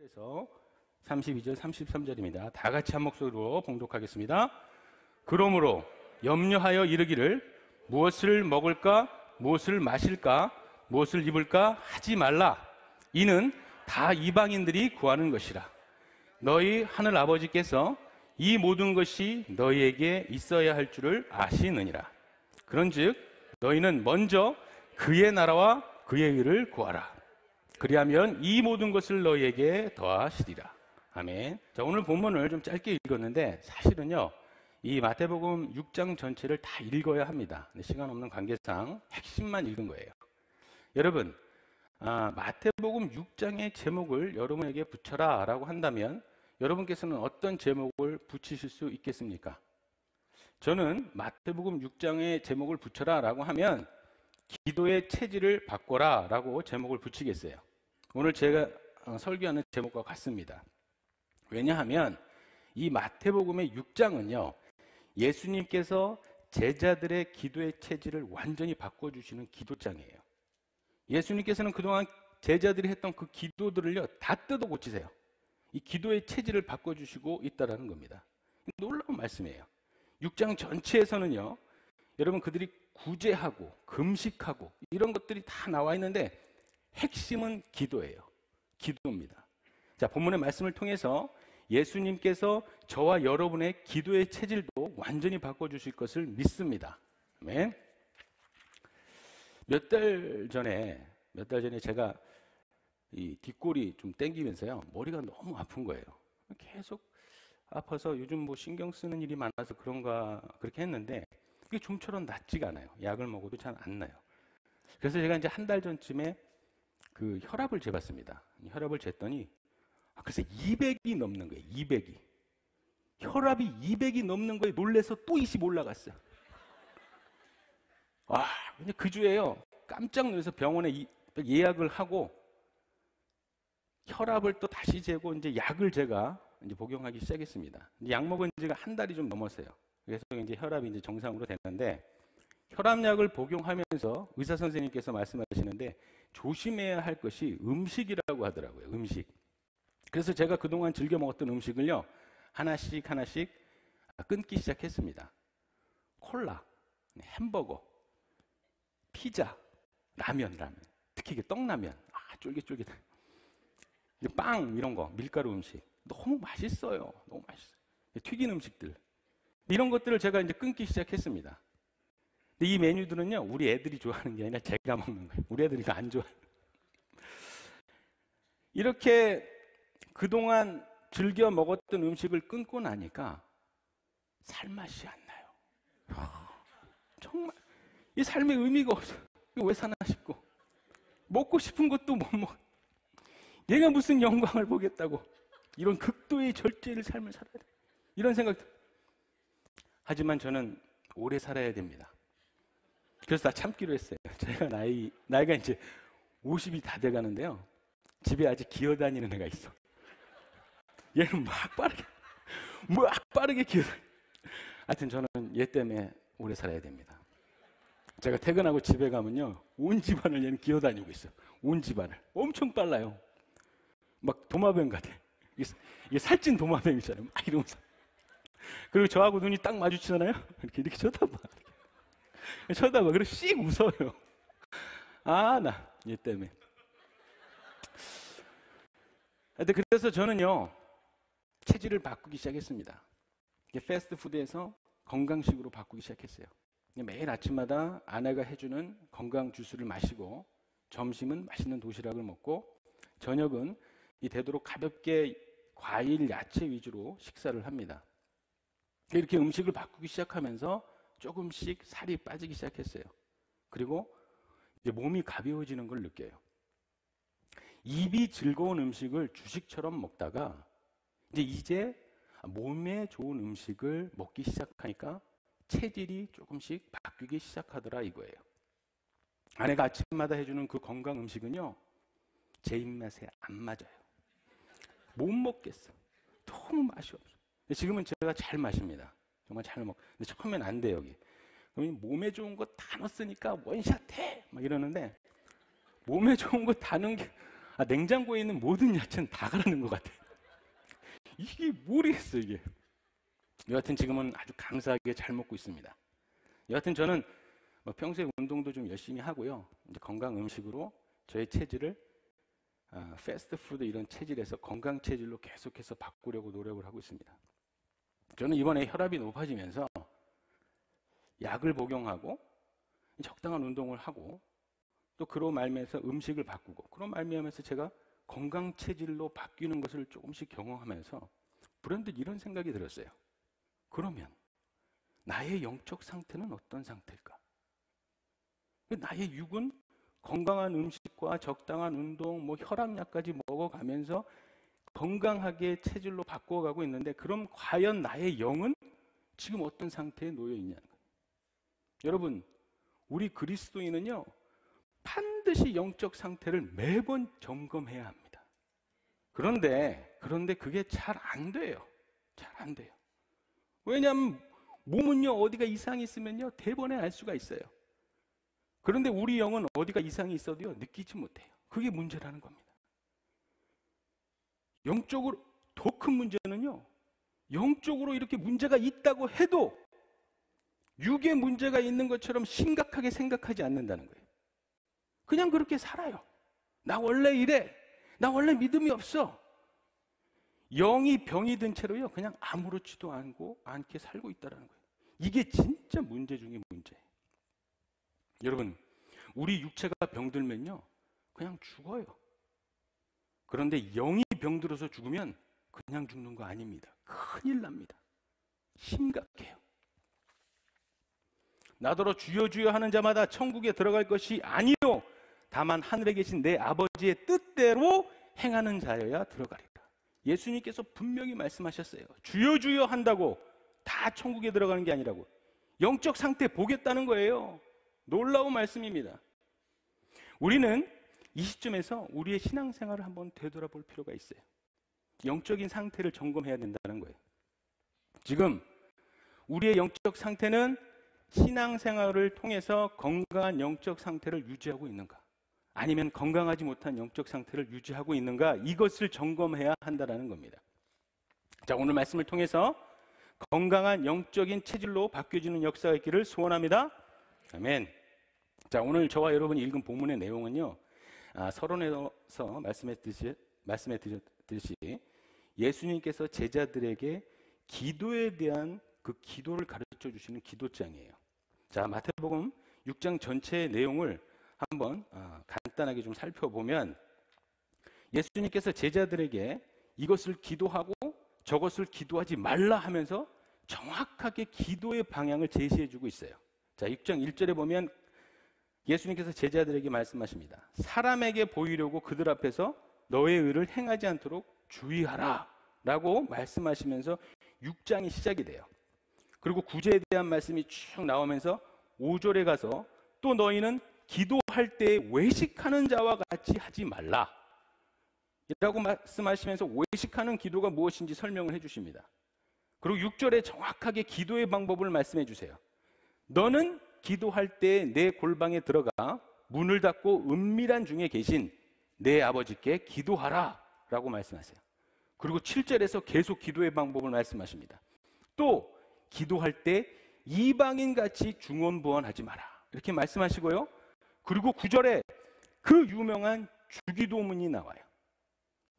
그래서 32절, 33절입니다. 다 같이 한 목소리로 봉독하겠습니다. 그러므로 염려하여 이르기를 무엇을 먹을까, 무엇을 마실까, 무엇을 입을까 하지 말라. 이는 다 이방인들이 구하는 것이라. 너희 하늘 아버지께서 이 모든 것이 너희에게 있어야 할 줄을 아시느니라. 그런즉 너희는 먼저 그의 나라와 그의 의를 구하라. 그리하면 이 모든 것을 너희에게 더하시리라. 아멘. 자, 오늘 본문을 좀 짧게 읽었는데 사실은요, 이 마태복음 6장 전체를 다 읽어야 합니다. 시간 없는 관계상 핵심만 읽은 거예요. 여러분, 마태복음 6장의 제목을 여러분에게 붙여라 라고 한다면 여러분께서는 어떤 제목을 붙이실 수 있겠습니까? 저는 마태복음 6장의 제목을 붙여라 라고 하면 기도의 체질을 바꿔라 라고 제목을 붙이겠어요. 오늘 제가 설교하는 제목과 같습니다. 왜냐하면 이 마태복음의 6장은요, 예수님께서 제자들의 기도의 체질을 완전히 바꿔주시는 기도장이에요. 예수님께서는 그동안 제자들이 했던 그 기도들을요, 다 뜯어 고치세요. 이 기도의 체질을 바꿔주시고 있다는 겁니다. 놀라운 말씀이에요. 6장 전체에서는요, 여러분 그들이 구제하고 금식하고 이런 것들이 다 나와 있는데 핵심은 기도예요. 기도입니다. 자, 본문의 말씀을 통해서 예수님께서 저와 여러분의 기도의 체질도 완전히 바꿔주실 것을 믿습니다. 아멘. 몇 달 전에 제가 이 뒷골이 좀 땡기면서요, 머리가 너무 아픈 거예요. 계속 아파서 요즘 뭐 신경 쓰는 일이 많아서 그런가 그렇게 했는데 그게 좀처럼 낫지가 않아요. 약을 먹어도 잘 안 나요. 그래서 제가 이제 한 달 전쯤에 그 혈압을 재봤습니다. 혈압을 쟀더니 글쎄 200이 넘는 거예요. 200이. 혈압이 200이 넘는 거에 놀래서 또 20 올라갔어요. 근데 그 주에요, 깜짝 놀라서 병원에 예약을 하고 혈압을 또 다시 재고 이제 약을 제가 이제 복용하기 시작했습니다. 약 먹은 지가 한 달이 좀 넘었어요. 그래서 이제 혈압이 이제 정상으로 됐는데, 혈압약을 복용하면서 의사 선생님께서 말씀하시는데 조심해야 할 것이 음식이라고 하더라고요. 음식. 그래서 제가 그동안 즐겨 먹었던 음식을요, 하나씩 끊기 시작했습니다. 콜라, 햄버거, 피자, 라면. 특히 떡라면. 쫄깃쫄깃. 빵 이런 거, 밀가루 음식. 너무 맛있어요. 너무 맛있어요. 튀긴 음식들. 이런 것들을 제가 이제 끊기 시작했습니다. 근데 이 메뉴들은요, 우리 애들이 좋아하는 게 아니라 제가 먹는 거예요. 우리 애들이 안 좋아해요. 이렇게 그동안 즐겨 먹었던 음식을 끊고 나니까 살맛이 안 나요. 정말 이 삶의 의미가 없어요. 이거 왜 사나 싶고, 먹고 싶은 것도 못 먹어. 얘가 무슨 영광을 보겠다고 이런 극도의 절제의 삶을 살아야 돼. 이런 생각. 하지만 저는 오래 살아야 됩니다. 그래서 다 참기로 했어요. 제가 나이가 이제 50이 다 돼가는데요, 집에 아직 기어다니는 애가 있어. 얘는 막 빠르게 기어다녀. 하여튼 저는 얘 때문에 오래 살아야 됩니다. 제가 퇴근하고 집에 가면요, 온 집안을 얘는 기어다니고 있어요. 온 집안을. 엄청 빨라요. 막 도마뱀 같아. 이게 살찐 도마뱀 있잖아요. 막 이러면서. 그리고 저하고 눈이 딱 마주치잖아요. 이렇게 쳐다봐. 그리고 씩 웃어요. 나 얘 때문에. 그래서 저는요, 체질을 바꾸기 시작했습니다. 패스트푸드에서 건강식으로 바꾸기 시작했어요. 매일 아침마다 아내가 해주는 건강 주스를 마시고, 점심은 맛있는 도시락을 먹고, 저녁은 되도록 가볍게 과일, 야채 위주로 식사를 합니다. 이렇게 음식을 바꾸기 시작하면서 조금씩 살이 빠지기 시작했어요. 그리고 이제 몸이 가벼워지는 걸 느껴요. 입이 즐거운 음식을 주식처럼 먹다가 이제 몸에 좋은 음식을 먹기 시작하니까 체질이 조금씩 바뀌기 시작하더라 이거예요. 아내가 아침마다 해주는 그 건강 음식은요, 제 입맛에 안 맞아요. 못 먹겠어. 너무 맛이 없어. 지금은 제가 잘 마십니다. 정말 잘 먹. 근데 처음엔 안 돼, 여기. 그럼 몸에 좋은 거 다 넣었으니까 원샷 해! 막 이러는데, 몸에 좋은 거 다 넣은 게 냉장고에 있는 모든 야채는 다 가라는 것 같아요. 이게 모르겠어요, 이게. 여하튼 지금은 아주 감사하게 잘 먹고 있습니다. 여하튼 저는 평소에 운동도 좀 열심히 하고요. 이제 건강 음식으로 저의 체질을 패스트푸드 이런 체질에서 건강 체질로 계속해서 바꾸려고 노력을 하고 있습니다. 저는 이번에 혈압이 높아지면서 약을 복용하고 적당한 운동을 하고 또 그로 말미암아서 음식을 바꾸고 그로 말미암아서 제가 건강 체질로 바뀌는 것을 조금씩 경험하면서 불현듯 이런 생각이 들었어요. 그러면 나의 영적 상태는 어떤 상태일까? 나의 육은 건강한 음식과 적당한 운동, 혈압약까지 먹어가면서 건강하게 체질로 바꿔가고 있는데 그럼 과연 나의 영은 지금 어떤 상태에 놓여 있냐는 거예요. 여러분, 우리 그리스도인은요 반드시 영적 상태를 매번 점검해야 합니다. 그런데 그게 잘 안 돼요. 잘 안 돼요. 왜냐하면 몸은요 어디가 이상이 있으면요 대번에 알 수가 있어요. 그런데 우리 영은 어디가 이상이 있어도요 느끼지 못해요. 그게 문제라는 겁니다. 영적으로 더 큰 문제는요 영적으로 이렇게 문제가 있다고 해도 육에 문제가 있는 것처럼 심각하게 생각하지 않는다는 거예요. 그냥 그렇게 살아요. 나 원래 이래. 나 원래 믿음이 없어. 영이 병이 든 채로요 그냥 아무렇지도 않게 살고 있다는 거예요. 이게 진짜 문제 중에 문제예요. 여러분, 우리 육체가 병들면요 그냥 죽어요. 그런데 영이 병들어서 죽으면 그냥 죽는 거 아닙니다. 큰일 납니다. 심각해요. 나더러 주여 주여 하는 자마다 천국에 들어갈 것이 아니요 다만 하늘에 계신 내 아버지의 뜻대로 행하는 자여야 들어가리라. 예수님께서 분명히 말씀하셨어요. 주여 주여 한다고 다 천국에 들어가는 게 아니라고. 영적 상태 보겠다는 거예요. 놀라운 말씀입니다. 우리는 이 시점에서 우리의 신앙생활을 한번 되돌아볼 필요가 있어요. 영적인 상태를 점검해야 된다는 거예요. 지금 우리의 영적 상태는 신앙생활을 통해서 건강한 영적 상태를 유지하고 있는가? 아니면 건강하지 못한 영적 상태를 유지하고 있는가? 이것을 점검해야 한다는 겁니다. 자, 오늘 말씀을 통해서 건강한 영적인 체질로 바뀌어지는 역사가 있기를 소원합니다. 아멘. 자, 오늘 저와 여러분이 읽은 본문의 내용은요, 서론에서 말씀했듯이 예수님께서 제자들에게 기도에 대한 그 기도를 가르쳐 주시는 기도장이에요. 자, 마태복음 6장 전체의 내용을 한번 간단하게 좀 살펴보면 예수님께서 제자들에게 이것을 기도하고 저것을 기도하지 말라 하면서 정확하게 기도의 방향을 제시해 주고 있어요. 자, 6장 1절에 보면 예수님께서 제자들에게 말씀하십니다. 사람에게 보이려고 그들 앞에서 너의 의를 행하지 않도록 주의하라 라고 말씀하시면서 6장이 시작이 돼요. 그리고 구제에 대한 말씀이 쭉 나오면서 5절에 가서 또 너희는 기도할 때 외식하는 자와 같이 하지 말라 라고 말씀하시면서 외식하는 기도가 무엇인지 설명을 해주십니다. 그리고 6절에 정확하게 기도의 방법을 말씀해 주세요. 너는 기도할 때 내 골방에 들어가 문을 닫고 은밀한 중에 계신 내 아버지께 기도하라 라고 말씀하세요. 그리고 7절에서 계속 기도의 방법을 말씀하십니다. 또 기도할 때 이방인같이 중언부언하지 마라 이렇게 말씀하시고요. 그리고 9절에 그 유명한 주기도문이 나와요.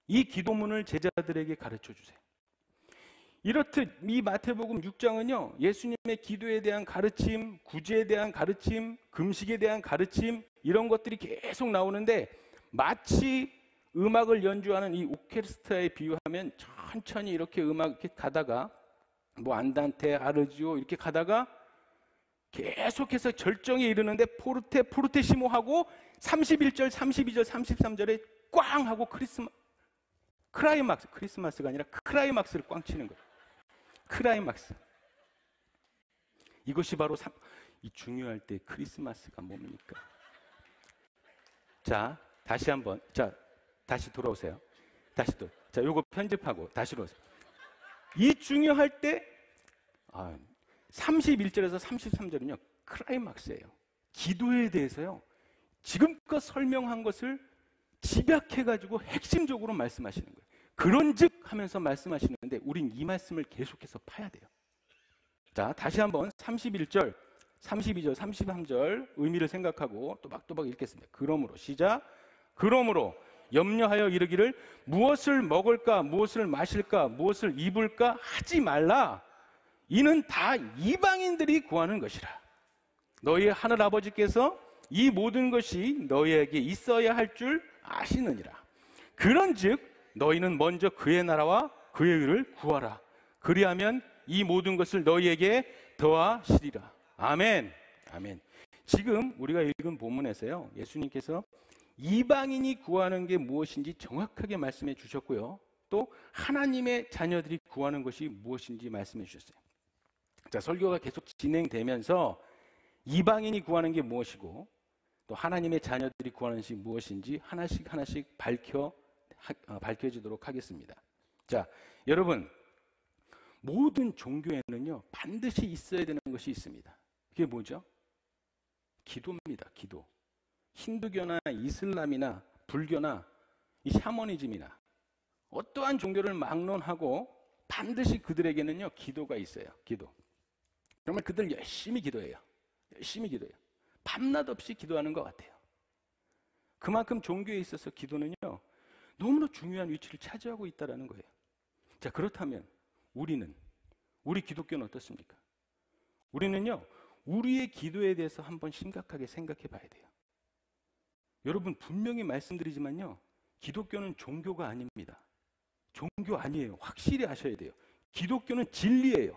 이 기도문을 제자들에게 가르쳐 주세요. 이렇듯 이 마태복음 6장은요 예수님의 기도에 대한 가르침, 구제에 대한 가르침, 금식에 대한 가르침 이런 것들이 계속 나오는데 마치 음악을 연주하는 이 오케스트라에 비유하면 천천히 이렇게 음악 이렇게 가다가 안단테, 아르지오 이렇게 가다가 계속해서 절정에 이르는데 포르테시모 하고 31절, 32절, 33절에 꽝 하고 크라이막스가 아니라 크라이막스를 꽝 치는 거예요. 크라이막스. 이것이 바로 이 중요할 때 크리스마스가 뭡니까? 자, 다시 한번. 자, 다시 돌아오세요. 자, 요거 편집하고 다시 돌아오세요. 이 중요할 때 31절에서 33절은요 크라이막스예요. 기도에 대해서요 지금껏 설명한 것을 집약해가지고 핵심적으로 말씀하시는 거예요. 그런즉 하면서 말씀하시는데 우린 이 말씀을 계속해서 파야 돼요. 자, 다시 한번 31절, 32절, 33절 의미를 생각하고 또박또박 읽겠습니다. 그러므로 시작. 그러므로 염려하여 이르기를 무엇을 먹을까, 무엇을 마실까, 무엇을 입을까 하지 말라. 이는 다 이방인들이 구하는 것이라. 너희의 하늘 아버지께서 이 모든 것이 너희에게 있어야 할 줄 아시느니라. 그런즉 너희는 먼저 그의 나라와 그의 의를 구하라. 그리하면 이 모든 것을 너희에게 더하시리라. 아멘. 아멘. 지금 우리가 읽은 본문에서요, 예수님께서 이방인이 구하는 게 무엇인지 정확하게 말씀해 주셨고요, 또 하나님의 자녀들이 구하는 것이 무엇인지 말씀해 주셨어요. 자, 설교가 계속 진행되면서 이방인이 구하는 게 무엇이고 또 하나님의 자녀들이 구하는 것이 무엇인지 하나씩 하나씩 밝혀지도록 하겠습니다. 자, 여러분, 모든 종교에는요 반드시 있어야 되는 것이 있습니다. 그게 뭐죠? 기도입니다. 기도. 힌두교나 이슬람이나 불교나 이 샤머니즘이나 어떠한 종교를 막론하고 반드시 그들에게는요 기도가 있어요. 기도. 정말 그들 열심히 기도해요. 열심히 기도해요. 밤낮 없이 기도하는 것 같아요. 그만큼 종교에 있어서 기도는요 너무나 중요한 위치를 차지하고 있다는 거예요. 자, 그렇다면 우리 기독교는 어떻습니까? 우리는요 우리의 기도에 대해서 한번 심각하게 생각해 봐야 돼요. 여러분, 분명히 말씀드리지만요, 기독교는 종교가 아닙니다. 종교 아니에요. 확실히 아셔야 돼요. 기독교는 진리예요.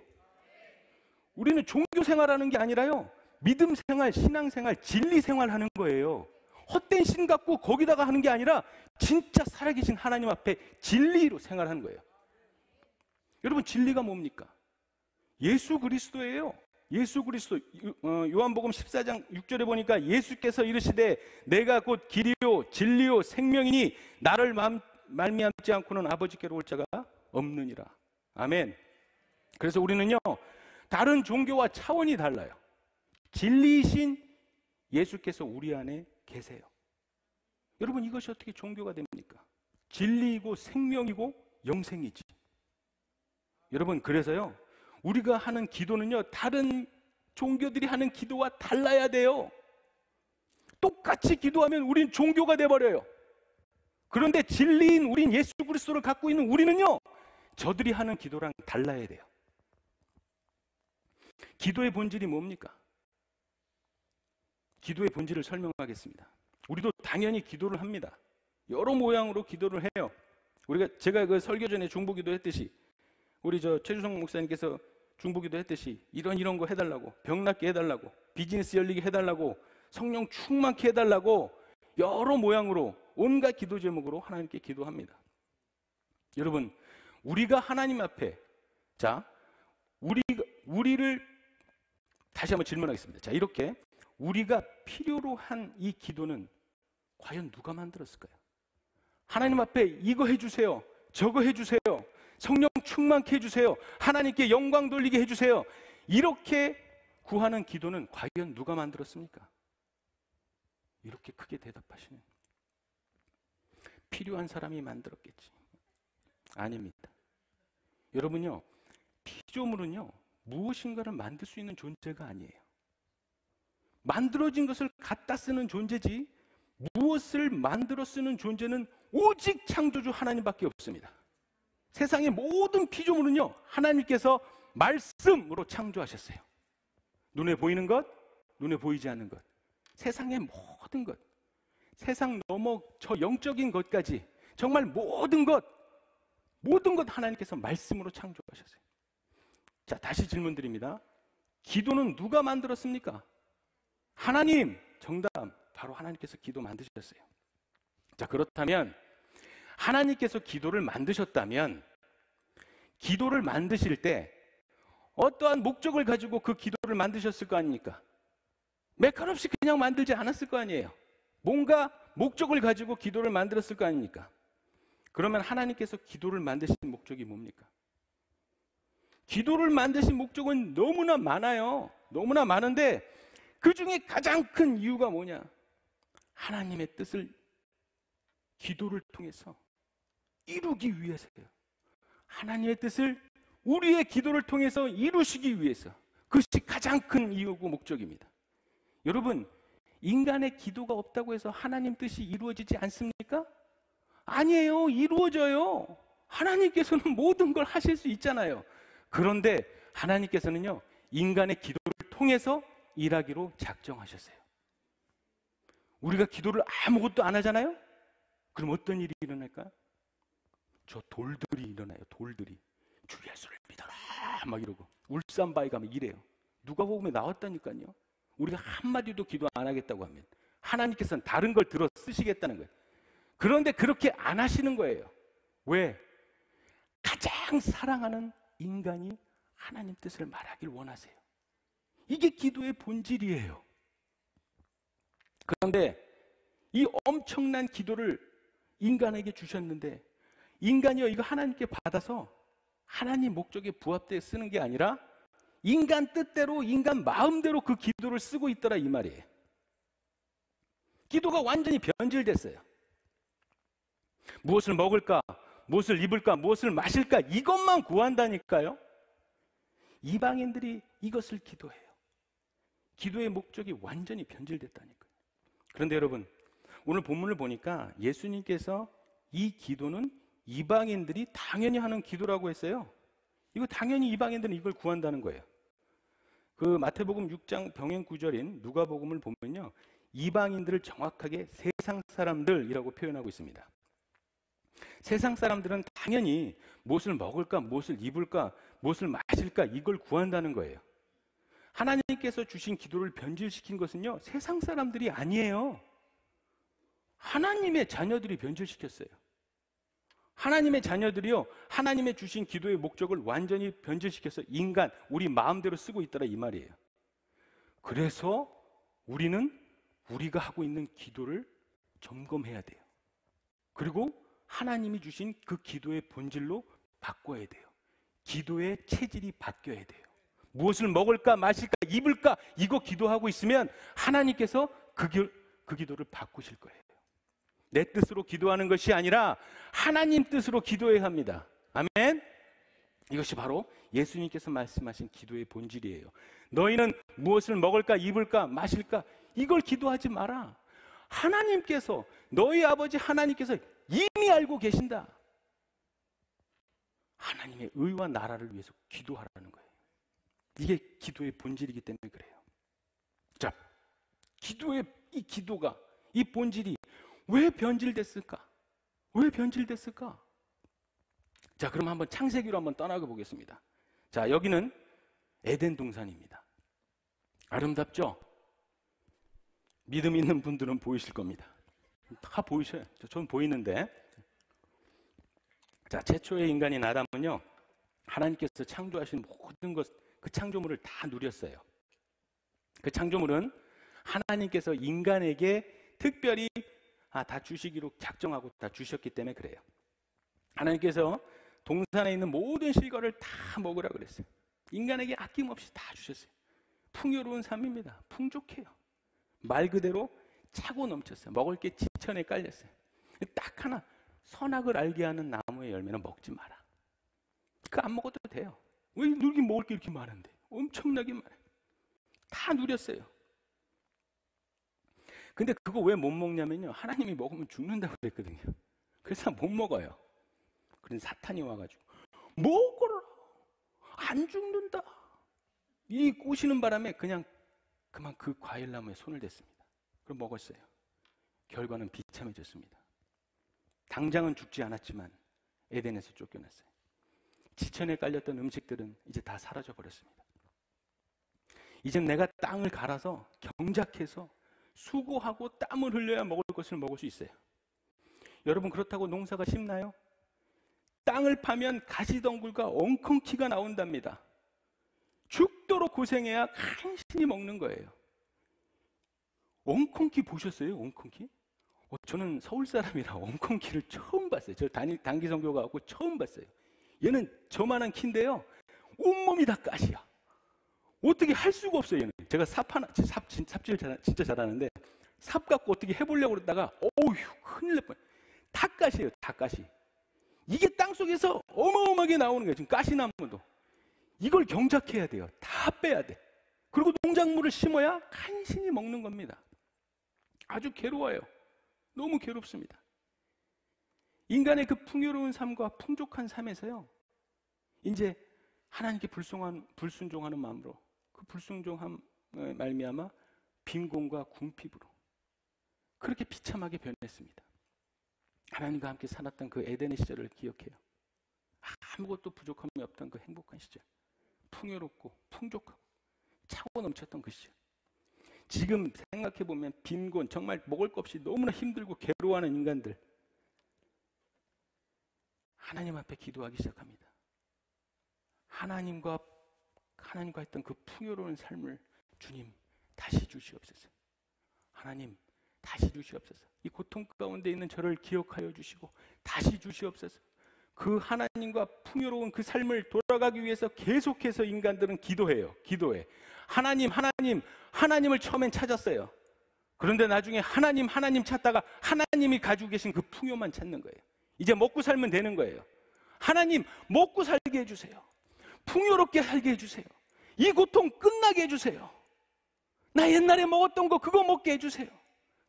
우리는 종교 생활하는 게 아니라요, 믿음 생활, 신앙 생활, 진리 생활 하는 거예요. 헛된 신 갖고 거기다가 하는 게 아니라 진짜 살아계신 하나님 앞에 진리로 생활하는 거예요. 여러분, 진리가 뭡니까? 예수 그리스도예요. 예수 그리스도. 요한복음 14장 6절에 보니까 예수께서 이르시되 내가 곧 길이요 진리요 생명이니 나를 말미암지 않고는 아버지께로 올 자가 없느니라. 아멘. 그래서 우리는요 다른 종교와 차원이 달라요. 진리이신 예수께서 우리 안에 계세요. 여러분, 이것이 어떻게 종교가 됩니까? 진리이고 생명이고 영생이지. 여러분, 그래서요 우리가 하는 기도는요 다른 종교들이 하는 기도와 달라야 돼요. 똑같이 기도하면 우린 종교가 돼버려요. 그런데 진리인 우린 예수 그리스도를 갖고 있는 우리는요 저들이 하는 기도랑 달라야 돼요. 기도의 본질이 뭡니까? 기도의 본질을 설명하겠습니다. 우리도 당연히 기도를 합니다. 여러 모양으로 기도를 해요. 제가 그 설교 전에 중보기도 했듯이, 우리 최주성 목사님께서 중보기도 했듯이 이런 거 해달라고, 병 낫게 해달라고, 비즈니스 열리게 해달라고, 성령 충만케 해달라고 여러 모양으로 온갖 기도 제목으로 하나님께 기도합니다. 여러분, 우리가 하나님 앞에, 자, 우리를 다시 한번 질문하겠습니다. 자, 이렇게 우리가 필요로 한 이 기도는 과연 누가 만들었을까요? 하나님 앞에 이거 해주세요, 저거 해주세요, 성령 충만케 해주세요, 하나님께 영광 돌리게 해주세요, 이렇게 구하는 기도는 과연 누가 만들었습니까? 이렇게 크게 대답하시는, 필요한 사람이 만들었겠지. 아닙니다. 여러분요, 피조물은요 무엇인가를 만들 수 있는 존재가 아니에요. 만들어진 것을 갖다 쓰는 존재지 무엇을 만들어 쓰는 존재는 오직 창조주 하나님밖에 없습니다. 세상의 모든 피조물은요 하나님께서 말씀으로 창조하셨어요. 눈에 보이는 것, 눈에 보이지 않는 것, 세상의 모든 것, 세상 넘어 저 영적인 것까지 정말 모든 것 하나님께서 말씀으로 창조하셨어요. 자, 다시 질문 드립니다. 기도는 누가 만들었습니까? 하나님. 정답, 바로 하나님께서 기도 만드셨어요. 자, 그렇다면 하나님께서 기도를 만드셨다면 기도를 만드실 때 어떠한 목적을 가지고 그 기도를 만드셨을 거 아닙니까? 매카없이 그냥 만들지 않았을 거 아니에요. 뭔가 목적을 가지고 기도를 만들었을 거 아닙니까? 그러면 하나님께서 기도를 만드신 목적이 뭡니까? 기도를 만드신 목적은 너무나 많아요. 너무나 많은데 그 중에 가장 큰 이유가 뭐냐? 하나님의 뜻을 기도를 통해서 이루기 위해서요. 하나님의 뜻을 우리의 기도를 통해서 이루시기 위해서. 그것이 가장 큰 이유고 목적입니다. 여러분, 인간의 기도가 없다고 해서 하나님 뜻이 이루어지지 않습니까? 아니에요. 이루어져요. 하나님께서는 모든 걸 하실 수 있잖아요. 그런데 하나님께서는요, 인간의 기도를 통해서 일하기로 작정하셨어요. 우리가 기도를 아무것도 안 하잖아요? 그럼 어떤 일이 일어날까요? 저 돌들이 일어나요. 돌들이. 주 예수를 믿어라 막 이러고 울산바위 가면 이래요. 누가복음에 나왔다니까요. 우리가 한마디도 기도 안 하겠다고 하면 하나님께서는 다른 걸 들어 쓰시겠다는 거예요. 그런데 그렇게 안 하시는 거예요. 왜? 가장 사랑하는 인간이 하나님 뜻을 말하길 원하세요. 이게 기도의 본질이에요. 그런데 이 엄청난 기도를 인간에게 주셨는데, 인간이요, 이거 하나님께 받아서 하나님 목적에 부합되어 쓰는 게 아니라 인간 뜻대로, 인간 마음대로 그 기도를 쓰고 있더라 이 말이에요. 기도가 완전히 변질됐어요. 무엇을 먹을까, 무엇을 입을까, 무엇을 마실까, 이것만 구한다니까요. 이방인들이 이것을 기도해요. 기도의 목적이 완전히 변질됐다니까요. 그런데 여러분, 오늘 본문을 보니까 예수님께서 이 기도는 이방인들이 당연히 하는 기도라고 했어요. 이거 당연히 이방인들은 이걸 구한다는 거예요. 그 마태복음 6장 병행 구절인 누가복음을 보면요, 이방인들을 정확하게 세상 사람들이라고 표현하고 있습니다. 세상 사람들은 당연히 무엇을 먹을까, 무엇을 입을까, 무엇을 마실까, 이걸 구한다는 거예요. 하나님께서 주신 기도를 변질시킨 것은요, 세상 사람들이 아니에요. 하나님의 자녀들이 변질시켰어요. 하나님의 자녀들이요, 하나님의 주신 기도의 목적을 완전히 변질시켜서 인간, 우리 마음대로 쓰고 있더라 이 말이에요. 그래서 우리는 우리가 하고 있는 기도를 점검해야 돼요. 그리고 하나님이 주신 그 기도의 본질로 바꿔야 돼요. 기도의 체질이 바뀌어야 돼요. 무엇을 먹을까, 마실까, 입을까, 이거 기도하고 있으면 하나님께서 그 기도를 바꾸실 거예요. 내 뜻으로 기도하는 것이 아니라 하나님 뜻으로 기도해야 합니다. 아멘. 이것이 바로 예수님께서 말씀하신 기도의 본질이에요. 너희는 무엇을 먹을까, 입을까, 마실까, 이걸 기도하지 마라. 하나님께서, 너희 아버지 하나님께서 이미 알고 계신다. 하나님의 의와 나라를 위해서 기도하라는 거예요. 이게 기도의 본질이기 때문에 그래요. 자, 이 기도가, 이 본질이 왜 변질됐을까? 왜 변질됐을까? 자, 그럼 한번 창세기로 한번 떠나가 보겠습니다. 자, 여기는 에덴 동산입니다. 아름답죠? 믿음 있는 분들은 보이실 겁니다. 다 보이셔요. 전 보이는데. 자, 최초의 인간인 아담은요, 하나님께서 창조하신 모든 것, 그 창조물을 다 누렸어요. 그 창조물은 하나님께서 인간에게 특별히 다 주시기로 작정하고 다 주셨기 때문에 그래요. 하나님께서 동산에 있는 모든 실과를 다 먹으라 그랬어요. 인간에게 아낌없이 다 주셨어요. 풍요로운 삶입니다. 풍족해요. 말 그대로 차고 넘쳤어요. 먹을 게 지천에 깔렸어요. 딱 하나, 선악을 알게 하는 나무의 열매는 먹지 마라. 그거 안 먹어도 돼요. 왜 누리긴 먹을 게 이렇게 많은데? 엄청나게 많아요. 다 누렸어요. 근데 그거 왜 못 먹냐면요, 하나님이 먹으면 죽는다고 그랬거든요. 그래서 못 먹어요. 그래서 사탄이 와가지고 먹어라, 안 죽는다, 이 꼬시는 바람에 그만 그 과일나무에 손을 댔습니다. 그럼 먹었어요. 결과는 비참해졌습니다. 당장은 죽지 않았지만 에덴에서 쫓겨났어요. 지천에 깔렸던 음식들은 이제 다 사라져 버렸습니다. 이젠 내가 땅을 갈아서 경작해서 수고하고 땀을 흘려야 먹을 것을 먹을 수 있어요. 여러분, 그렇다고 농사가 쉽나요? 땅을 파면 가시덩굴과 엉겅퀴가 나온답니다. 죽도록 고생해야 간신히 먹는 거예요. 엉겅퀴 보셨어요? 엉겅퀴? 저는 서울 사람이라 엉겅퀴를 처음 봤어요. 저 단기 선교 가고 처음 봤어요. 얘는 저만한 키인데요, 온몸이 다 가시야. 어떻게 할 수가 없어요, 얘는. 제가 삽질 진짜 잘하는데 삽 갖고 어떻게 해보려고 그러다가 어휴, 큰일 날 뻔. 가시예요. 다 가시. 이게 땅속에서 어마어마하게 나오는 거예요. 지금 가시나무도. 이걸 경작해야 돼요. 다 빼야 돼. 그리고 농작물을 심어야 간신히 먹는 겁니다. 아주 괴로워요. 너무 괴롭습니다. 인간의 그 풍요로운 삶과 풍족한 삶에서요, 이제 하나님께 불순종하는 마음으로, 그 불순종함 말미암아 빈곤과 궁핍으로 그렇게 비참하게 변했습니다. 하나님과 함께 살았던 그 에덴의 시절을 기억해요. 아무것도 부족함이 없던 그 행복한 시절, 풍요롭고 풍족하고 차고 넘쳤던 그 시절. 지금 생각해보면 빈곤, 정말 먹을 것 없이 너무나 힘들고 괴로워하는 인간들, 하나님 앞에 기도하기 시작합니다. 하나님과 했던 그 풍요로운 삶을 주님 다시 주시옵소서. 하나님 다시 주시옵소서. 이 고통 가운데 있는 저를 기억하여 주시고 다시 주시옵소서. 그 하나님과 풍요로운 그 삶을 돌아가기 위해서 계속해서 인간들은 기도해요. 기도해. 하나님을 처음엔 찾았어요. 그런데 나중에 하나님 찾다가 하나님이 가지고 계신 그 풍요만 찾는 거예요. 이제 먹고 살면 되는 거예요. 하나님, 먹고 살게 해주세요. 풍요롭게 살게 해주세요. 이 고통 끝나게 해주세요. 나 옛날에 먹었던 거 그거 먹게 해주세요.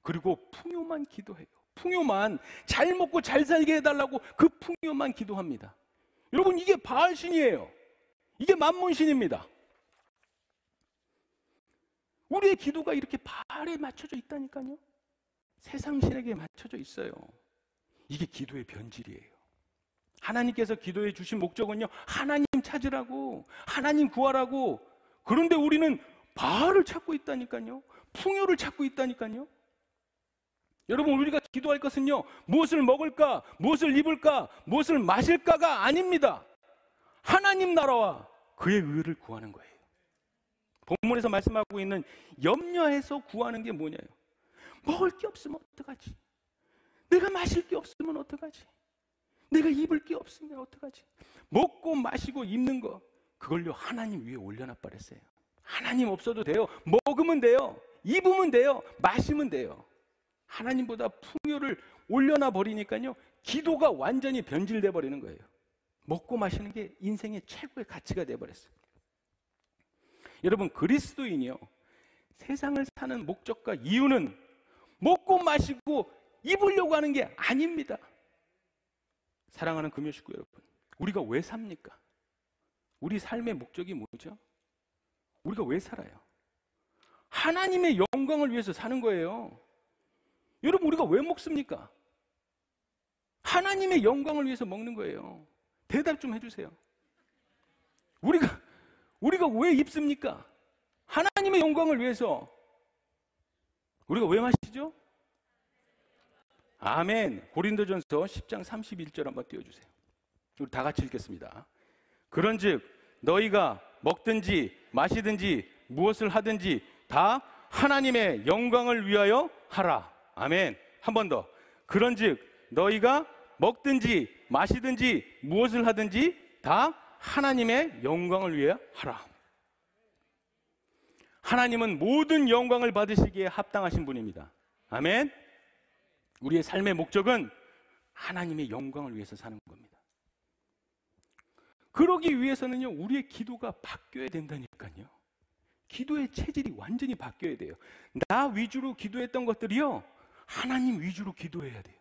그리고 풍요만 기도해요. 풍요만, 잘 먹고 잘 살게 해달라고 그 풍요만 기도합니다. 여러분, 이게 바알신이에요. 이게 만문신입니다. 우리의 기도가 이렇게 바알에 맞춰져 있다니까요. 세상신에게 맞춰져 있어요. 이게 기도의 변질이에요. 하나님께서 기도해 주신 목적은요, 하나님 찾으라고, 하나님 구하라고. 그런데 우리는 바알을 찾고 있다니까요. 풍요를 찾고 있다니까요. 여러분, 우리가 기도할 것은요, 무엇을 먹을까, 무엇을 입을까, 무엇을 마실까가 아닙니다. 하나님 나라와 그의 의를 구하는 거예요. 본문에서 말씀하고 있는 염려해서 구하는 게 뭐냐요? 먹을 게 없으면 어떡하지? 내가 마실 게 없으면 어떡하지? 내가 입을 게 없으면 어떡하지? 먹고 마시고 입는 거, 그걸요 하나님 위에 올려놔 버렸어요. 하나님 없어도 돼요. 먹으면 돼요. 입으면 돼요. 마시면 돼요. 하나님보다 풍요를 올려놔 버리니까요, 기도가 완전히 변질돼 버리는 거예요. 먹고 마시는 게 인생의 최고의 가치가 돼 버렸어요. 여러분, 그리스도인이요, 세상을 사는 목적과 이유는 먹고 마시고 입으려고 하는 게 아닙니다. 사랑하는 금요 식구 여러분, 우리가 왜 삽니까? 우리 삶의 목적이 뭐죠? 우리가 왜 살아요? 하나님의 영광을 위해서 사는 거예요. 여러분, 우리가 왜 먹습니까? 하나님의 영광을 위해서 먹는 거예요. 대답 좀 해주세요. 우리가 왜 입습니까? 하나님의 영광을 위해서. 우리가 왜 마시죠? 아멘. 고린도전서 10장 31절 한번 띄워주세요. 우리 다 같이 읽겠습니다. 그런즉 너희가 먹든지 마시든지 무엇을 하든지 다 하나님의 영광을 위하여 하라. 아멘. 한 번 더. 그런즉 너희가 먹든지 마시든지 무엇을 하든지 다 하나님의 영광을 위해 하라. 하나님은 모든 영광을 받으시기에 합당하신 분입니다. 아멘. 우리의 삶의 목적은 하나님의 영광을 위해서 사는 겁니다. 그러기 위해서는요, 우리의 기도가 바뀌어야 된다니까요. 기도의 체질이 완전히 바뀌어야 돼요. 나 위주로 기도했던 것들이요, 하나님 위주로 기도해야 돼요.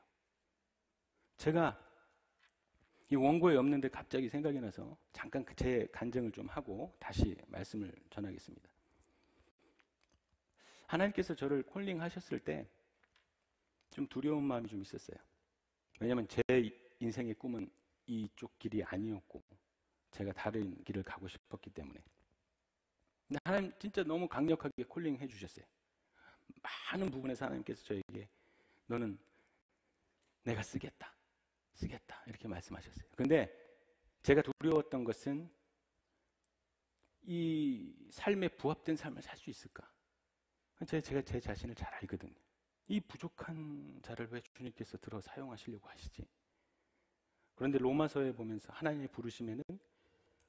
제가 이 원고에 없는데 갑자기 생각이 나서 잠깐 제 간증을 좀 하고 다시 말씀을 전하겠습니다. 하나님께서 저를 콜링하셨을 때 좀 두려운 마음이 좀 있었어요. 왜냐하면 제 인생의 꿈은 이쪽 길이 아니었고 제가 다른 길을 가고 싶었기 때문에. 근데 하나님 진짜 너무 강력하게 콜링해 주셨어요. 많은 부분에서 하나님께서 저에게 너는 내가 쓰겠다 이렇게 말씀하셨어요. 근데 제가 두려웠던 것은 이 삶에 부합된 삶을 살 수 있을까? 제가 제 자신을 잘 알거든요. 이 부족한 자를 왜 주님께서 들어 사용하시려고 하시지? 그런데 로마서에 보면서 하나님이 부르시면은,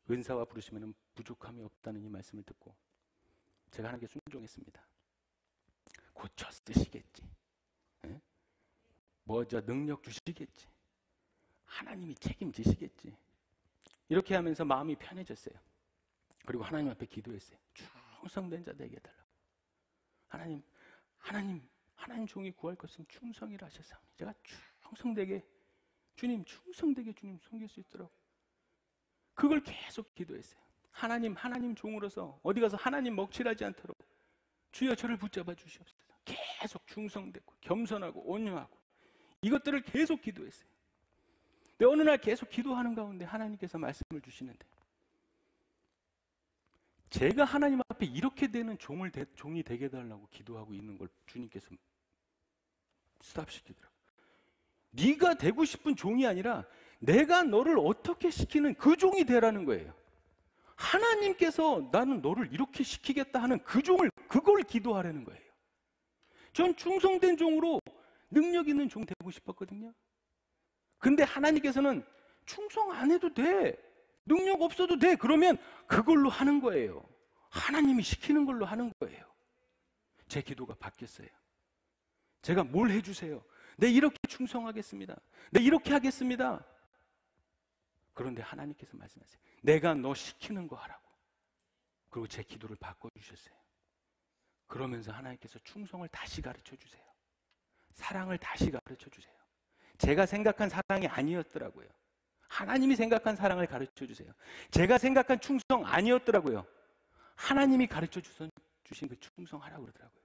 은사와 부르시면은 부족함이 없다는 이 말씀을 듣고 제가 하나님께 순종했습니다. 고쳐 쓰시겠지. 예? 저 능력 주시겠지. 하나님이 책임지시겠지. 이렇게 하면서 마음이 편해졌어요. 그리고 하나님 앞에 기도했어요. 충성된 자 되게 해달라고. 하나님 종이 구할 것은 충성이라 하셨사오니 제가 충성되게 주님 섬길 수 있도록 그걸 계속 기도했어요. 하나님 종으로서 어디 가서 하나님 먹칠하지 않도록 주여 저를 붙잡아 주시옵소서. 계속 충성되고 겸손하고 온유하고 이것들을 계속 기도했어요. 근데 어느 날 계속 기도하는 가운데 하나님께서 말씀을 주시는데 제가 하나님 앞에 이렇게 되는 종이 되게 해달라고 기도하고 있는 걸 주님께서 스탑시키더라고요. 네가 되고 싶은 종이 아니라 내가 너를 어떻게 시키는 그 종이 되라는 거예요. 하나님께서 나는 너를 이렇게 시키겠다 하는 그걸 기도하라는 거예요. 전 충성된 종으로 능력 있는 종 되고 싶었거든요. 근데 하나님께서는 충성 안 해도 돼. 능력 없어도 돼. 그러면 그걸로 하는 거예요. 하나님이 시키는 걸로 하는 거예요. 제 기도가 바뀌었어요. 제가 뭘 해주세요. 네, 이렇게 충성하겠습니다. 네, 이렇게 하겠습니다. 그런데 하나님께서 말씀하세요. 내가 너 시키는 거 하라고. 그리고 제 기도를 바꿔주셨어요. 그러면서 하나님께서 충성을 다시 가르쳐 주세요. 사랑을 다시 가르쳐 주세요. 제가 생각한 사랑이 아니었더라고요. 하나님이 생각한 사랑을 가르쳐 주세요. 제가 생각한 충성 아니었더라고요. 하나님이 가르쳐 주신 그 충성하라고 그러더라고요.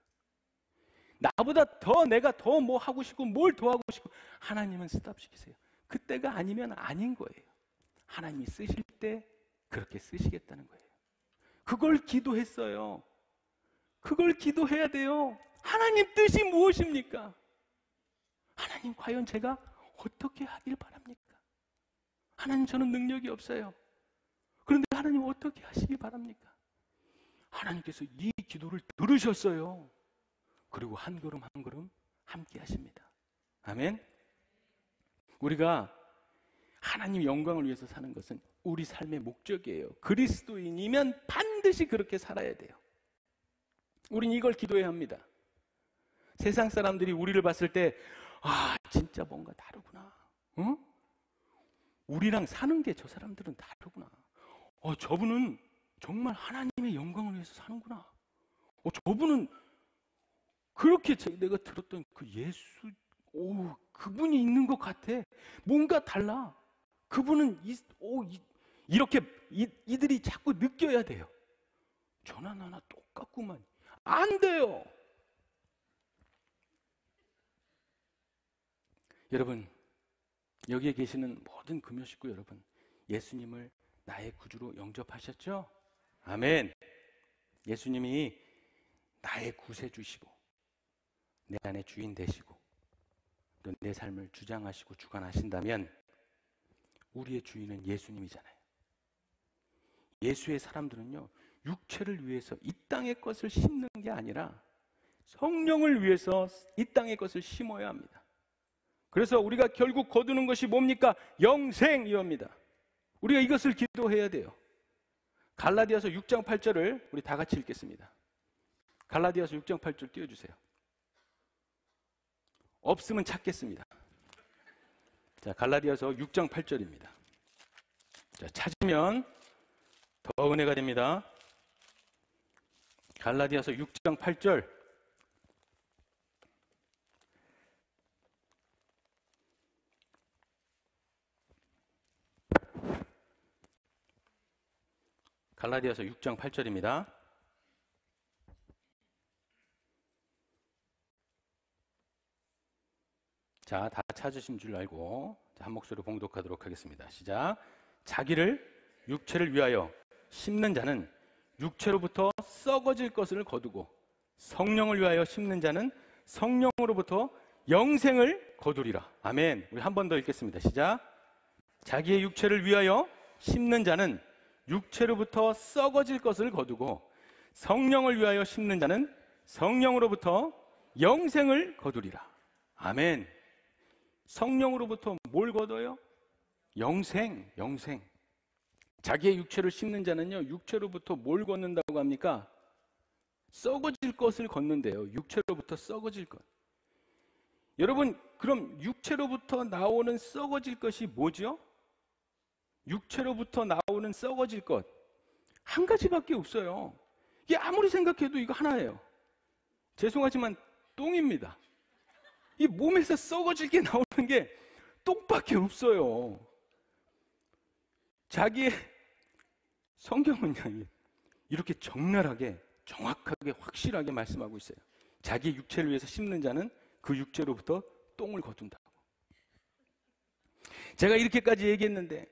나보다 더 내가 더 뭐 하고 싶고 뭘 더 하고 싶고 하나님은 스탑시키세요. 그때가 아니면 아닌 거예요. 하나님이 쓰실 때 그렇게 쓰시겠다는 거예요. 그걸 기도했어요. 그걸 기도해야 돼요. 하나님 뜻이 무엇입니까? 하나님 과연 제가 어떻게 하길 바랍니까? 하나님 저는 능력이 없어요. 그런데 하나님 어떻게 하시길 바랍니까? 하나님께서 이 기도를 들으셨어요. 그리고 한 걸음 한 걸음 함께 하십니다. 아멘. 우리가 하나님 영광을 위해서 사는 것은 우리 삶의 목적이에요. 그리스도인이면 반드시 그렇게 살아야 돼요. 우린 이걸 기도해야 합니다. 세상 사람들이 우리를 봤을 때 진짜 뭔가 다르구나. 우리랑 사는 게 저 사람들은 다르구나. 저분은 정말 하나님의 영광을 위해서 사는구나. 저분은 그렇게 내가 들었던 그 예수, 그분이 있는 것 같아. 뭔가 달라. 그분은 이렇게 이들이 자꾸 느껴야 돼요. 저나 나나 똑같구만. 안 돼요. 여러분, 여기에 계시는 모든 금요 식구 여러분, 예수님을 나의 구주로 영접하셨죠? 아멘. 예수님이 나의 구세주시고 내 안에 주인 되시고 또 내 삶을 주장하시고 주관하신다면 우리의 주인은 예수님이잖아요. 예수의 사람들은요, 육체를 위해서 이 땅의 것을 심는 게 아니라 성령을 위해서 이 땅의 것을 심어야 합니다. 그래서 우리가 결국 거두는 것이 뭡니까? 영생이옵니다. 우리가 이것을 기도해야 돼요. 갈라디아서 6장 8절을 우리 다 같이 읽겠습니다. 갈라디아서 6장 8절 띄워주세요. 없으면 찾겠습니다. 자, 갈라디아서 6장 8절입니다. 자, 찾으면 더 은혜가 됩니다. 갈라디아서 6장 8절. 갈라디아서 6장 8절입니다. 자, 다 찾으신 줄 알고 한 목소리로 봉독하도록 하겠습니다. 시작. 자기를 육체를 위하여 심는 자는 육체로부터 썩어질 것을 거두고 성령을 위하여 심는 자는 성령으로부터 영생을 거두리라. 아멘. 우리 한 번 더 읽겠습니다. 시작. 자기의 육체를 위하여 심는 자는 육체로부터 썩어질 것을 거두고 성령을 위하여 심는 자는 성령으로부터 영생을 거두리라. 아멘. 성령으로부터 뭘 거둬요? 영생. 자기의 육체를 심는 자는요, 육체로부터 뭘 걷는다고 합니까? 썩어질 것을 걷는데요. 육체로부터 썩어질 것. 여러분, 그럼 육체로부터 나오는 썩어질 것이 뭐죠? 육체로부터 나오는 썩어질 것 한 가지밖에 없어요. 이게 아무리 생각해도 이거 하나예요. 죄송하지만 똥입니다. 이 몸에서 썩어질 게 나오는 게 똥밖에 없어요. 자기의 성경은요, 이렇게 적나라하게 정확하게 확실하게 말씀하고 있어요. 자기 육체를 위해서 씹는 자는 그 육체로부터 똥을 거둔다고. 제가 이렇게까지 얘기했는데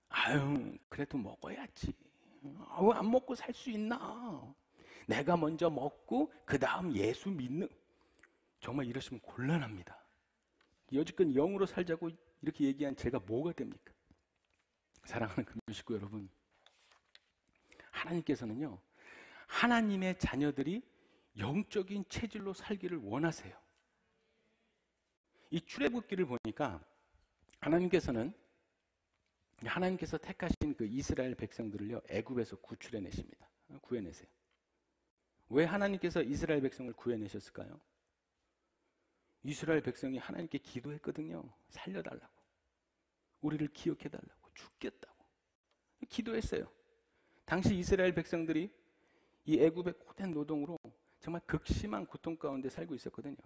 아유 그래도 먹어야지. 아유 안 먹고 살 수 있나. 내가 먼저 먹고 그 다음 예수 믿는. 정말 이러시면 곤란합니다. 여지껏 영으로 살자고 이렇게 얘기한 제가 뭐가 됩니까? 사랑하는 금요 식구 여러분, 하나님께서는요 하나님의 자녀들이 영적인 체질로 살기를 원하세요. 이 출애굽기를 보니까 하나님께서 택하신 그 이스라엘 백성들을요 애굽에서 구출해내십니다. 구해내세요. 왜 하나님께서 이스라엘 백성을 구해내셨을까요? 이스라엘 백성이 하나님께 기도했거든요. 살려달라고, 우리를 기억해달라고, 죽겠다고 기도했어요. 당시 이스라엘 백성들이 이 애굽의 고된 노동으로 정말 극심한 고통 가운데 살고 있었거든요.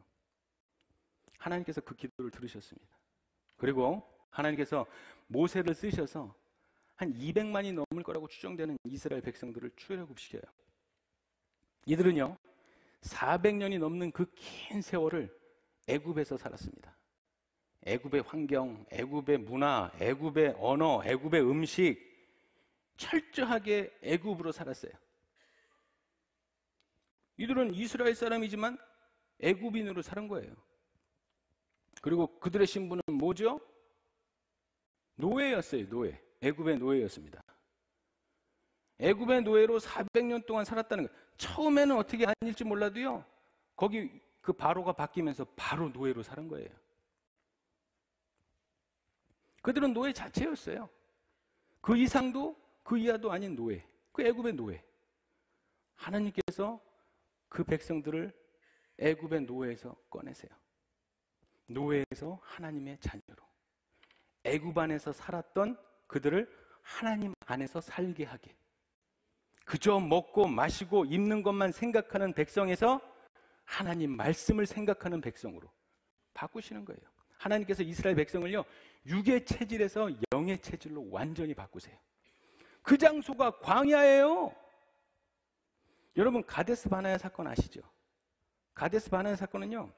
하나님께서 그 기도를 들으셨습니다. 그리고 하나님께서 모세를 쓰셔서 한 200만이 넘을 거라고 추정되는 이스라엘 백성들을 출애굽시켜요. 이들은요 400년이 넘는 그 긴 세월을 애굽에서 살았습니다. 애굽의 환경, 애굽의 문화, 애굽의 언어, 애굽의 음식, 철저하게 애굽으로 살았어요. 이들은 이스라엘 사람이지만 애굽인으로 사는 거예요. 그리고 그들의 신분은 뭐죠? 노예였어요. 노예. 애굽의 노예였습니다. 애굽의 노예로 400년 동안 살았다는 거예요. 처음에는 어떻게 아닐지 몰라도요 거기 그 바로가 바뀌면서 바로 노예로 사는 거예요. 그들은 노예 자체였어요. 그 이상도 그 이하도 아닌 노예. 그 애굽의 노예. 하나님께서 그 백성들을 애굽의 노예에서 꺼내세요. 노예에서 하나님의 자녀로, 애굽 안에서 살았던 그들을 하나님 안에서 살게 하게, 그저 먹고 마시고 입는 것만 생각하는 백성에서 하나님 말씀을 생각하는 백성으로 바꾸시는 거예요. 하나님께서 이스라엘 백성을요 육의 체질에서 영의 체질로 완전히 바꾸세요. 그 장소가 광야예요. 여러분 가데스 바네아 사건 아시죠? 가데스 바네아 사건은요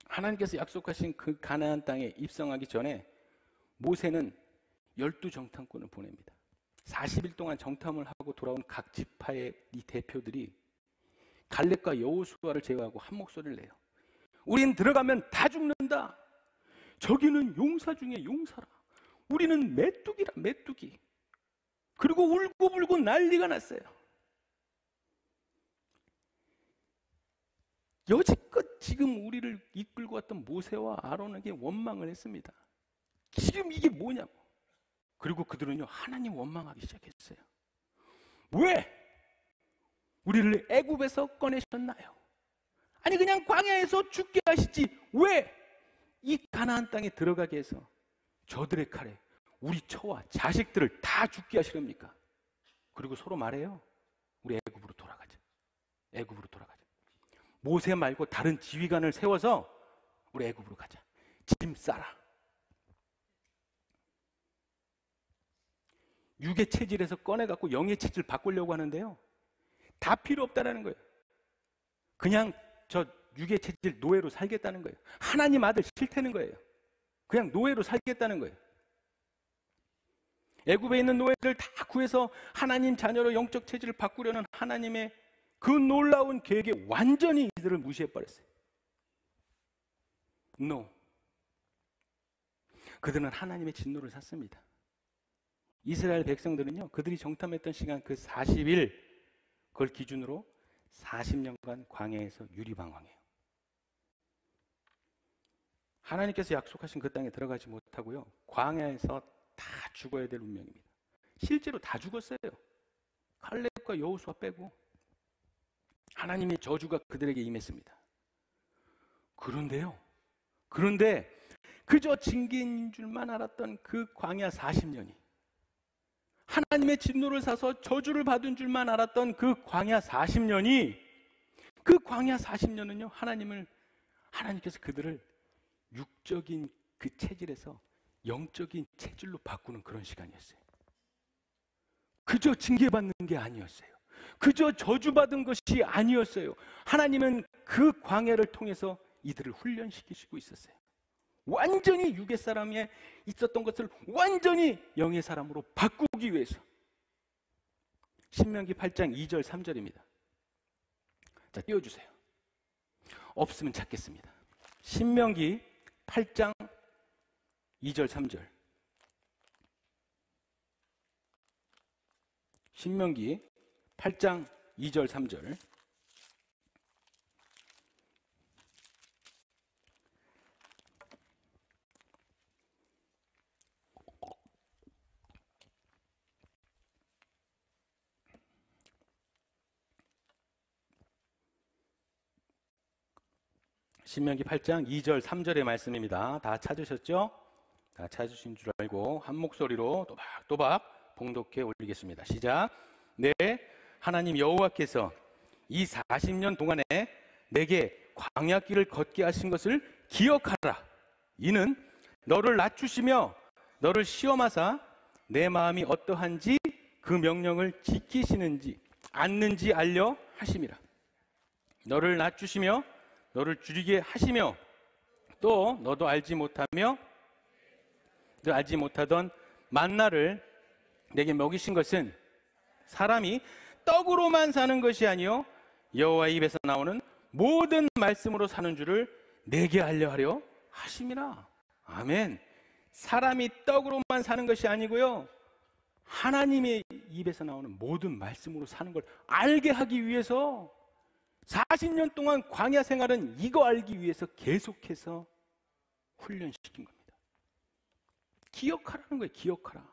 하나님께서 약속하신 그 가나안 땅에 입성하기 전에 모세는 12정탐꾼을 보냅니다. 40일 동안 정탐을 하고 돌아온 각 지파의 이 대표들이 갈렙과 여호수아를 제외하고 한 목소리를 내요. 우린 들어가면 다 죽는다. 저기는 용사 중에 용사라. 우리는 메뚜기라 메뚜기. 그리고 울고불고 난리가 났어요. 여지껏 지금 우리를 이끌고 왔던 모세와 아론에게 원망을 했습니다. 지금 이게 뭐냐고. 그리고 그들은요 하나님 원망하기 시작했어요. 왜 우리를 애굽에서 꺼내셨나요? 아니 그냥 광야에서 죽게 하시지 왜 이 가나안 땅에 들어가게 해서 저들의 칼에 우리 처와 자식들을 다 죽게 하시렵니까? 그리고 서로 말해요. 우리 애굽으로 돌아가자. 애굽으로 돌아가자. 모세 말고 다른 지휘관을 세워서 우리 애굽으로 가자. 짐 싸라. 육의 체질에서 꺼내갖고 영의 체질 바꾸려고 하는데요 다 필요 없다라는 거예요. 그냥 저 육의 체질 노예로 살겠다는 거예요. 하나님 아들 싫다는 거예요. 그냥 노예로 살겠다는 거예요. 애굽에 있는 노예들 다 구해서 하나님 자녀로 영적 체질을 바꾸려는 하나님의 그 놀라운 계획에 완전히 이들을 무시해버렸어요. No. 그들은 하나님의 진노를 샀습니다. 이스라엘 백성들은요 그들이 정탐했던 시간 그 40일 그걸 기준으로 40년간 광야에서 유리방황해요. 하나님께서 약속하신 그 땅에 들어가지 못하고요 광야에서 다 죽어야 될 운명입니다. 실제로 다 죽었어요. 칼렙과 여호수아 빼고. 하나님의 저주가 그들에게 임했습니다. 그런데요 그런데 그저 징계인 줄만 알았던 그 광야 40년이, 하나님의 진노를 사서 저주를 받은 줄만 알았던 그 광야 40년이, 그 광야 40년은요, 하나님께서 그들을 육적인 그 체질에서 영적인 체질로 바꾸는 그런 시간이었어요. 그저 징계받는 게 아니었어요. 그저 저주받은 것이 아니었어요. 하나님은 그 광야를 통해서 이들을 훈련시키시고 있었어요. 완전히 육의 사람에 있었던 것을 완전히 영의 사람으로 바꾸기 위해서. 신명기 8장 2절 3절입니다. 자, 띄워주세요. 없으면 찾겠습니다. 신명기 8장 2절 3절. 신명기 8장 2절 3절. 신명기 8장 2절 3절의 말씀입니다. 다 찾으셨죠? 다 찾으신 줄 알고 한 목소리로 또박또박 봉독해 올리겠습니다. 시작. 네, 하나님 여호와께서 이 40년 동안에 내게 광야길을 걷게 하신 것을 기억하라. 이는 너를 낮추시며 너를 시험하사 내 마음이 어떠한지 그 명령을 지키시는지 않는지 알려 하심이라. 너를 낮추시며 너를 줄이게 하시며 또 너도 알지 못하던 만나를 내게 먹이신 것은 사람이 떡으로만 사는 것이 아니요 여호와의 입에서 나오는 모든 말씀으로 사는 줄을 내게 알려 하려 하심이라. 아멘. 사람이 떡으로만 사는 것이 아니고요, 하나님의 입에서 나오는 모든 말씀으로 사는 걸 알게 하기 위해서 40년 동안 광야 생활은 이거 알기 위해서 계속해서 훈련시킨 겁니다. 기억하라는 거예요. 기억하라.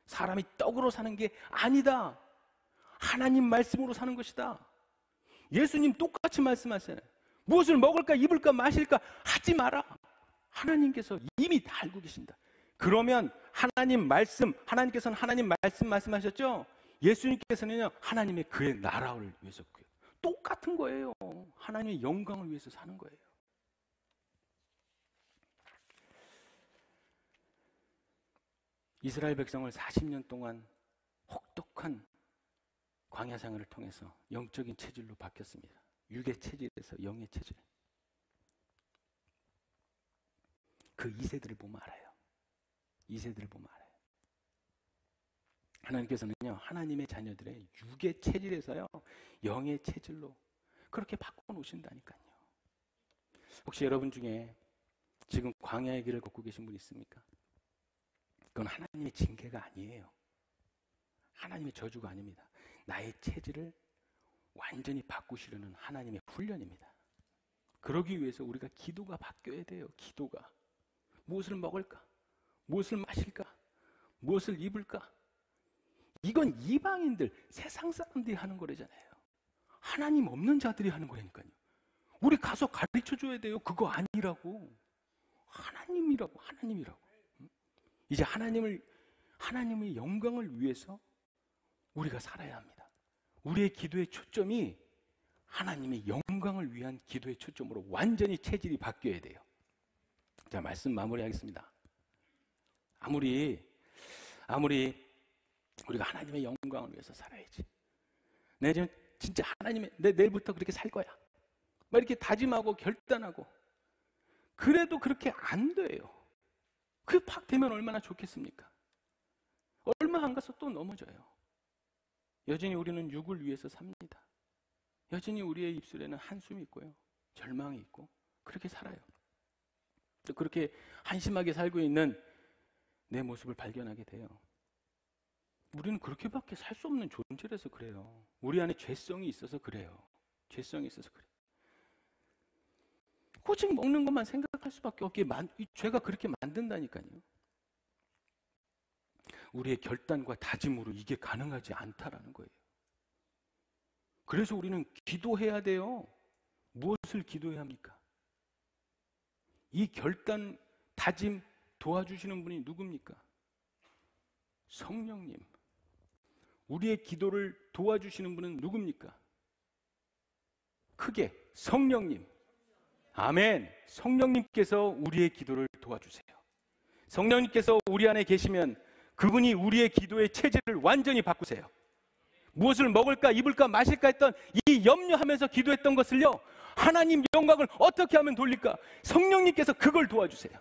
사람이 떡으로 사는 게 아니다. 하나님 말씀으로 사는 것이다. 예수님 똑같이 말씀하시잖아요. 무엇을 먹을까 입을까 마실까 하지 마라. 하나님께서 이미 다 알고 계신다. 그러면 하나님께서는 하나님 말씀 말씀하셨죠? 예수님께서는요, 하나님의 그의 나라를 위해서 똑같은 거예요. 하나님의 영광을 위해서 사는 거예요. 이스라엘 백성을 40년 동안 혹독한 광야 생활을 통해서 영적인 체질로 바뀌었습니다. 육의 체질에서 영의 체질. 그 2세들을 보면 알아요. 2세들을 보면 알아요. 하나님께서는요, 하나님의 자녀들의 육의 체질에서요, 영의 체질로 그렇게 바꿔놓으신다니까요. 혹시 여러분 중에 지금 광야의 길을 걷고 계신 분 있습니까? 그건 하나님의 징계가 아니에요. 하나님의 저주가 아닙니다. 나의 체질을 완전히 바꾸시려는 하나님의 훈련입니다. 그러기 위해서 우리가 기도가 바뀌어야 돼요. 기도가. 무엇을 먹을까? 무엇을 마실까? 무엇을 입을까? 이건 이방인들, 세상 사람들이 하는 거래잖아요. 하나님 없는 자들이 하는 거라니까요. 우리 가서 가르쳐 줘야 돼요. 그거 아니라고. 하나님이라고. 이제 하나님의 영광을 위해서 우리가 살아야 합니다. 우리의 기도의 초점이 하나님의 영광을 위한 기도의 초점으로 완전히 체질이 바뀌어야 돼요. 자, 말씀 마무리하겠습니다. 아무리 우리가 하나님의 영광을 위해서 살아야지. 내 지금 진짜 내 내일부터 그렇게 살 거야. 막 이렇게 다짐하고 결단하고. 그래도 그렇게 안 돼요. 그게 팍 되면 얼마나 좋겠습니까? 얼마 안 가서 또 넘어져요. 여전히 우리는 육을 위해서 삽니다. 여전히 우리의 입술에는 한숨이 있고요, 절망이 있고, 그렇게 살아요. 또 그렇게 한심하게 살고 있는 내 모습을 발견하게 돼요. 우리는 그렇게밖에 살 수 없는 존재라서 그래요. 우리 안에 죄성이 있어서 그래요. 죄성이 있어서 그래요. 오직 먹는 것만 생각할 수밖에 없게 이 죄가 그렇게 만든다니까요. 우리의 결단과 다짐으로 이게 가능하지 않다라는 거예요. 그래서 우리는 기도해야 돼요. 무엇을 기도해야 합니까? 이 결단, 다짐 도와주시는 분이 누굽니까? 성령님. 우리의 기도를 도와주시는 분은 누굽니까? 크게 성령님. 아멘. 성령님께서 우리의 기도를 도와주세요. 성령님께서 우리 안에 계시면 그분이 우리의 기도의 체질을 완전히 바꾸세요. 무엇을 먹을까 입을까 마실까 했던 이 염려하면서 기도했던 것을요, 하나님 영광을 어떻게 하면 돌릴까? 성령님께서 그걸 도와주세요.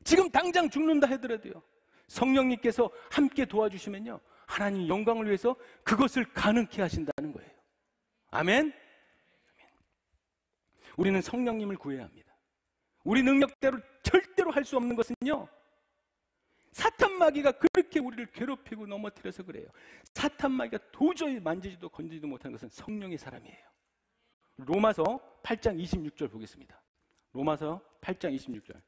지금 당장 죽는다 하더라도요, 성령님께서 함께 도와주시면요, 하나님 영광을 위해서 그것을 가능케 하신다는 거예요. 아멘. 우리는 성령님을 구해야 합니다. 우리 능력대로 절대로 할 수 없는 것은요, 사탄 마귀가 그렇게 우리를 괴롭히고 넘어뜨려서 그래요. 사탄 마귀가 도저히 만지지도 건지지도 못하는 것은 성령의 사람이에요. 로마서 8장 26절 보겠습니다. 로마서 8장 26절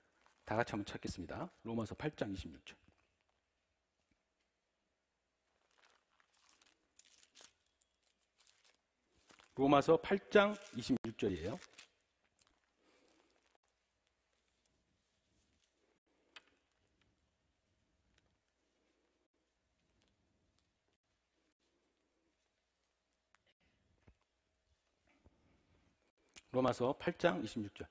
다 같이 한번 찾겠습니다. 로마서 8장 26절. 로마서 8장 26절이에요. 로마서 8장 26절.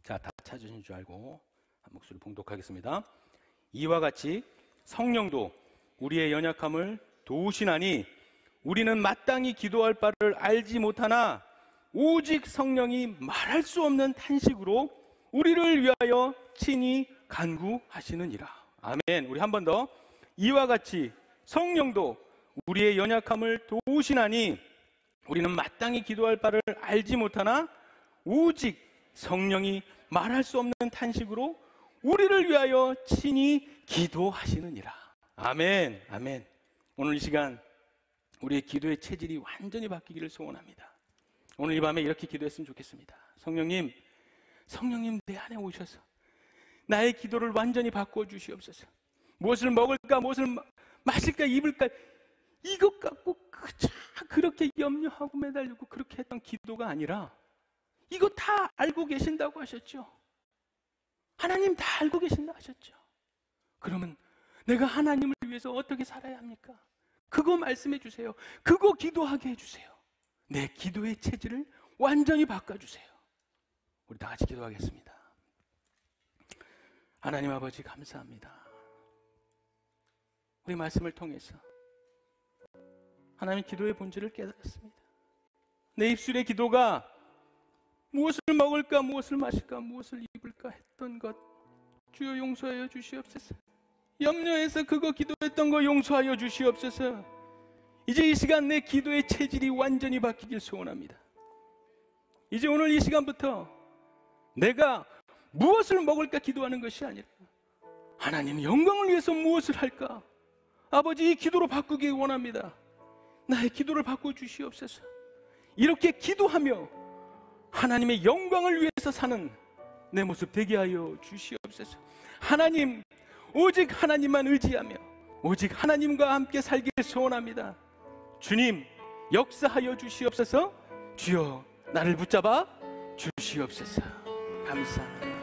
자, 다 찾으신 줄 알고 한 목소리 봉독하겠습니다. 이와 같이 성령도 우리의 연약함을 도우시나니 우리는 마땅히 기도할 바를 알지 못하나 오직 성령이 말할 수 없는 탄식으로 우리를 위하여 친히 간구하시느니라. 아멘. 우리 한 번 더. 이와 같이 성령도 우리의 연약함을 도우시나니 우리는 마땅히 기도할 바를 알지 못하나 오직 성령이 말할 수 없는 탄식으로 우리를 위하여 친히 기도하시느니라. 아멘. 아멘. 오늘 이 시간 우리의 기도의 체질이 완전히 바뀌기를 소원합니다. 오늘 이 밤에 이렇게 기도했으면 좋겠습니다. 성령님, 성령님 내 안에 오셔서 나의 기도를 완전히 바꾸어 주시옵소서. 무엇을 먹을까, 무엇을 마실까, 입을까, 이것 갖고 그렇게 염려하고 매달리고 그렇게 했던 기도가 아니라 이거 다 알고 계신다고 하셨죠. 하나님 다 알고 계신다 하셨죠. 그러면 내가 하나님을 위해서 어떻게 살아야 합니까? 그거 말씀해 주세요. 그거 기도하게 해주세요. 내 기도의 체질을 완전히 바꿔주세요. 우리 다 같이 기도하겠습니다. 하나님 아버지 감사합니다. 우리 말씀을 통해서 하나님 기도의 본질을 깨달았습니다. 내 입술의 기도가 무엇을 먹을까, 무엇을 마실까, 무엇을 입을까 했던 것 주여 용서하여 주시옵소서. 염려해서 그거 기도했던 거 용서하여 주시옵소서. 이제 이 시간 내 기도의 체질이 완전히 바뀌길 소원합니다. 이제 오늘 이 시간부터 내가 무엇을 먹을까 기도하는 것이 아니라 하나님 영광을 위해서 무엇을 할까, 아버지 이 기도로 바꾸기 원합니다. 나의 기도를 바꿔주시옵소서. 이렇게 기도하며 하나님의 영광을 위해서 사는 내 모습 되게 하여 주시옵소서. 하나님, 오직 하나님만 의지하며 오직 하나님과 함께 살길 소원합니다. 주님, 역사하여 주시옵소서. 주여 나를 붙잡아 주시옵소서. 감사합니다.